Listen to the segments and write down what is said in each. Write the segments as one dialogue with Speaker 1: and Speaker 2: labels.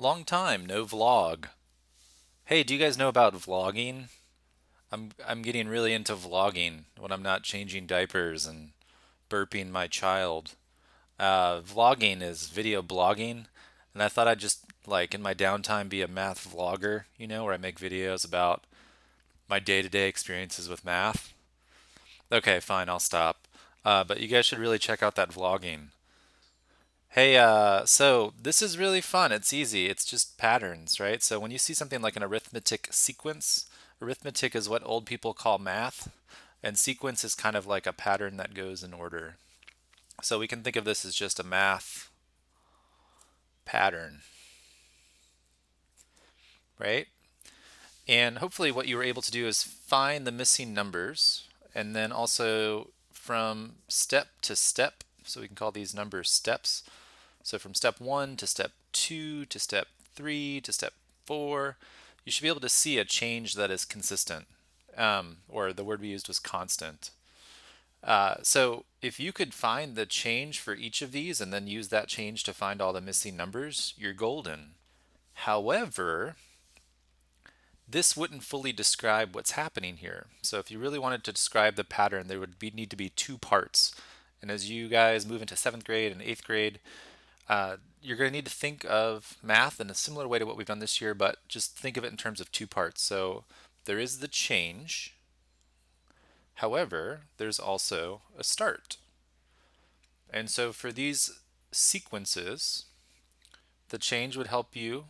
Speaker 1: Long time, no vlog. Hey, do you guys know about vlogging? I'm getting really into vlogging when I'm not changing diapers and burping my child. Vlogging is video blogging, and I thought I'd just like in my downtime be a math vlogger, where I make videos about my day-to-day experiences with math. Okay, fine, I'll stop. But you guys should really check out that vlogging. Hey, so this is really fun. It's easy. It's just patterns, right? So when you see something like an arithmetic sequence, arithmetic is what old people call math, and sequence is kind of like a pattern that goes in order. So we can think of this as just a math pattern, right? And hopefully what you were able to do is find the missing numbers and then also from step to step, so we can call these numbers steps. So from step 1 to step 2 to step 3 to step 4, you should be able to see a change that is consistent, or the word we used was constant. So if you could find the change for each of these and then use that change to find all the missing numbers, you're golden. However, this wouldn't fully describe what's happening here. So if you really wanted to describe the pattern, there would need to be two parts. And as you guys move into seventh grade and eighth grade, you're going to need to think of math in a similar way to what we've done this year, but just think of it in terms of two parts. So there is the change. However, there's also a start. And so for these sequences, the change would help you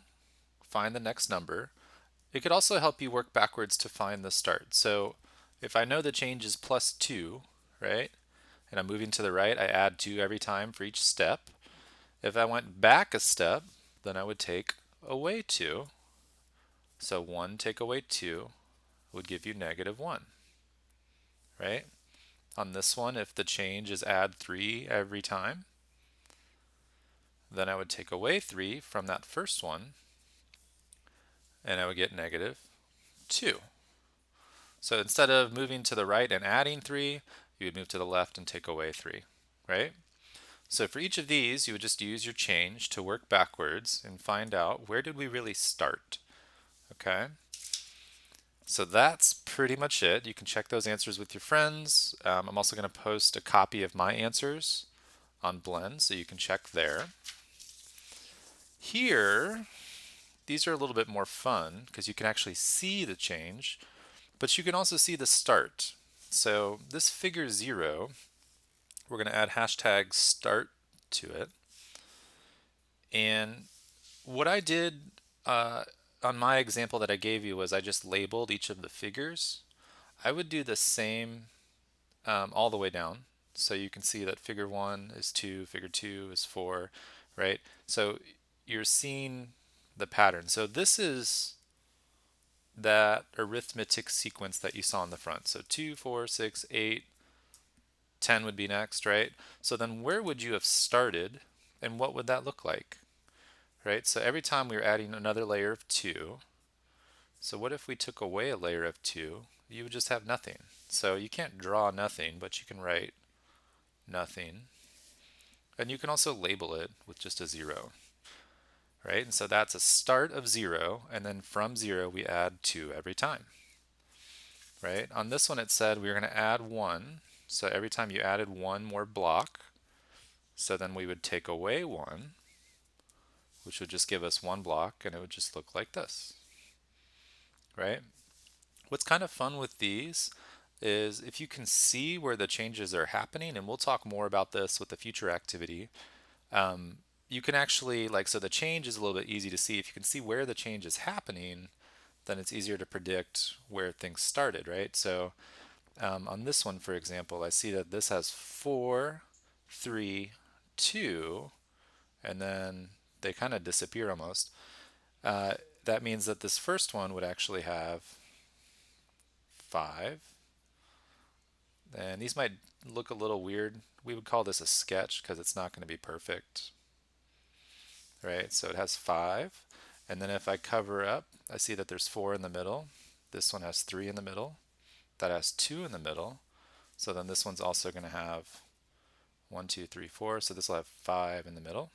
Speaker 1: find the next number. It could also help you work backwards to find the start. So if I know the change is plus 2, right, and I'm moving to the right, I add 2 every time for each step. If I went back a step, then I would take away 2. So 1 take away 2 would give you -1, right? On this one, if the change is add 3 every time, then I would take away 3 from that first one, and I would get -2. So instead of moving to the right and adding 3, you would move to the left and take away 3, right? So for each of these, you would just use your change to work backwards and find out where did we really start, okay? So that's pretty much it. You can check those answers with your friends. I'm also going to post a copy of my answers on Blend, so you can check there. Here, these are a little bit more fun because you can actually see the change, but you can also see the start. So this figure 0, we're going to add hashtag start to it. And what I did on my example that I gave you was I just labeled each of the figures. I would do the same all the way down. So you can see that figure 1 is 2, figure 2 is 4, right? So you're seeing the pattern. So this is that arithmetic sequence that you saw in the front. So 2, 4, 6, 8, 10 would be next, right? So then where would you have started and what would that look like, right? So every time we were adding another layer of 2, so what if we took away a layer of 2? You would just have nothing. So you can't draw nothing, but you can write nothing. And you can also label it with just a 0, right? And so that's a start of 0, and then from 0 we add 2 every time, right? On this one it said we were going to add 1, so every time you added 1 more block, so then we would take away 1, which would just give us 1 block, and it would just look like this, right? What's kind of fun with these is if you can see where the changes are happening, and we'll talk more about this with the future activity, you can actually, like, so the change is a little bit easy to see. If you can see where the change is happening, then it's easier to predict where things started, right? So on this one, for example, I see that this has 4, 3, 2, and then they kind of disappear almost. That means that this first one would actually have 5, and these might look a little weird. We would call this a sketch because it's not going to be perfect, right? So it has 5, and then if I cover up, I see that there's 4 in the middle. This one has 3 in the middle. That has 2 in the middle. So then this one's also going to have 1, 2, 3, 4. So this will have 5 in the middle.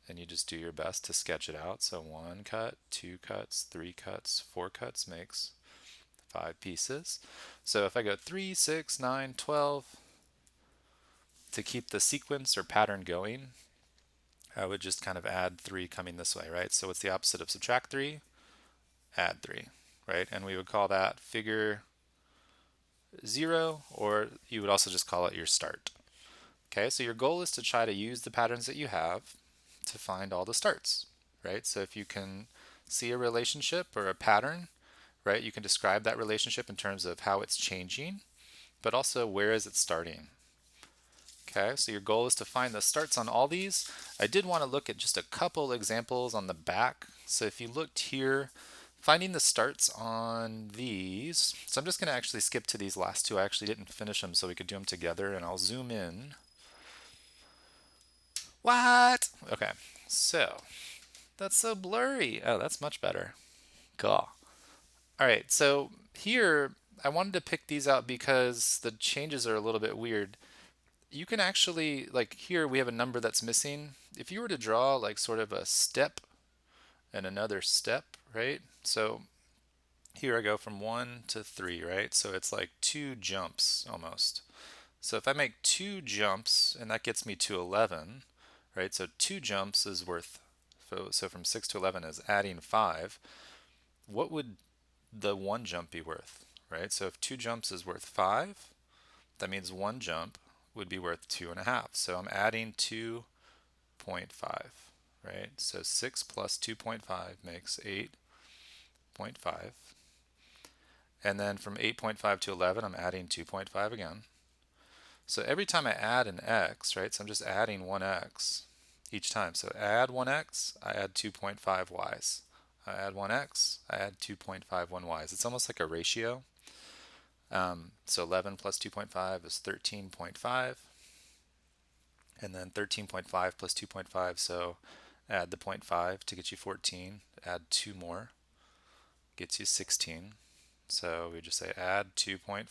Speaker 1: and you just do your best to sketch it out. So 1 cut, 2 cuts, 3 cuts, 4 cuts makes 5 pieces. So if I go 3, 6, 9, 12, to keep the sequence or pattern going, I would just kind of add 3 coming this way, right? So what's the opposite of subtract 3? Add 3, right? And we would call that figure 0, or you would also just call it your start. Okay, so your goal is to try to use the patterns that you have to find all the starts, right? So if you can see a relationship or a pattern, right, you can describe that relationship in terms of how it's changing, but also where is it starting. Okay, so your goal is to find the starts on all these. I did want to look at just a couple examples on the back. So if you looked here, finding the starts on these. So I'm just going to actually skip to these last two. I actually didn't finish them so we could do them together, and I'll zoom in. What? Okay, so that's so blurry. Oh, that's much better. Cool. All right, so here I wanted to pick these out because the changes are a little bit weird. You can actually, like here we have a number that's missing. If you were to draw like sort of a step and another step, right? So here I go from 1 to 3, right? So it's like 2 jumps almost. So if I make 2 jumps and that gets me to 11, right? So 2 jumps is worth, so from 6 to 11 is adding 5. What would the 1 jump be worth, right? So if 2 jumps is worth 5, that means 1 jump would be worth 2.5. So I'm adding 2.5, right? So 6 plus 2.5 makes 8.5. And then from 8.5 to 11, I'm adding 2.5 again. So every time I add an x, right, so I'm just adding 1x each time. So add 1x, I add 2.5 y's. I add 1x, I add 2.51 y's. It's almost like a ratio. So 11 plus 2.5 is 13.5. And then 13.5 plus 2.5, so add the 0.5 to get you 14. Add 2 more, gets you 16. So we just say add 2.5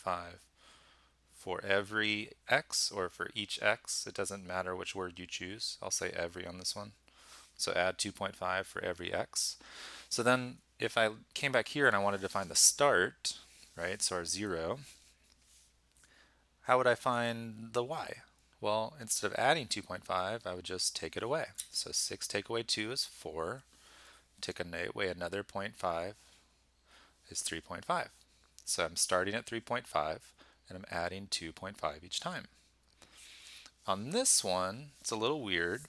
Speaker 1: for every x, or for each x. It doesn't matter which word you choose. I'll say every on this one. So add 2.5 for every x. So then if I came back here and I wanted to find the start, right, so our 0, how would I find the y? Well, instead of adding 2.5, I would just take it away. So 6 take away 2 is 4. Take away another 0.5 is 3.5. So I'm starting at 3.5 and I'm adding 2.5 each time. On this one, it's a little weird,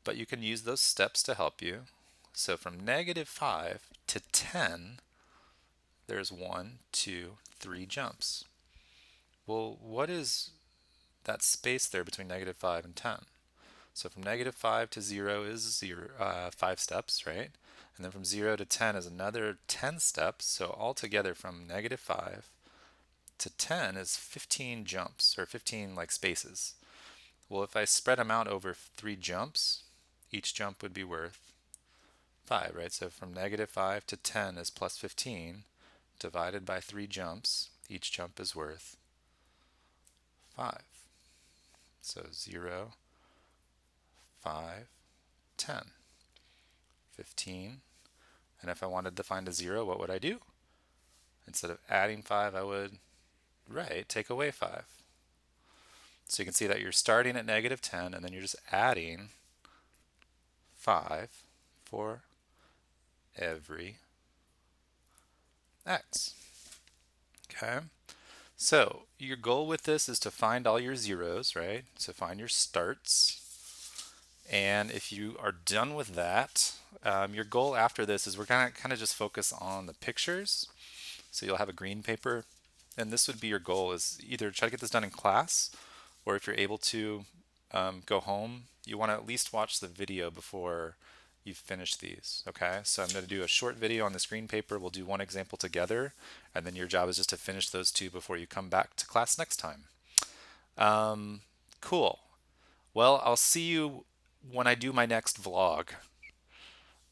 Speaker 1: but you can use those steps to help you. So from -5 to 10, there's 1, 2, 3 jumps. Well, what is that space there between -5 and 10? So from -5 to 0 is 5 steps, right? And then from 0 to 10 is another 10 steps. So altogether from -5 to 10 is 15 jumps, or 15 like spaces. Well, if I spread them out over 3 jumps, each jump would be worth 5, right? So from -5 to 10 is plus 15 divided by 3 jumps. Each jump is worth 5. So 0, 5, 10, 15. And if I wanted to find a 0, what would I do? Instead of adding 5, I would, right, take away 5. So you can see that you're starting at -10 and then you're just adding 5 for every x. Okay, so your goal with this is to find all your zeros, right? So find your starts. And if you are done with that, your goal after this is we're going to kind of just focus on the pictures. So you'll have a green paper, and this would be your goal, is either try to get this done in class, or if you're able to go home, you want to at least watch the video before you finish these. Okay, so I'm going to do a short video on this green paper. We'll do one example together, and then your job is just to finish those two before you come back to class next time. Cool. Well, I'll see you when I do my next vlog.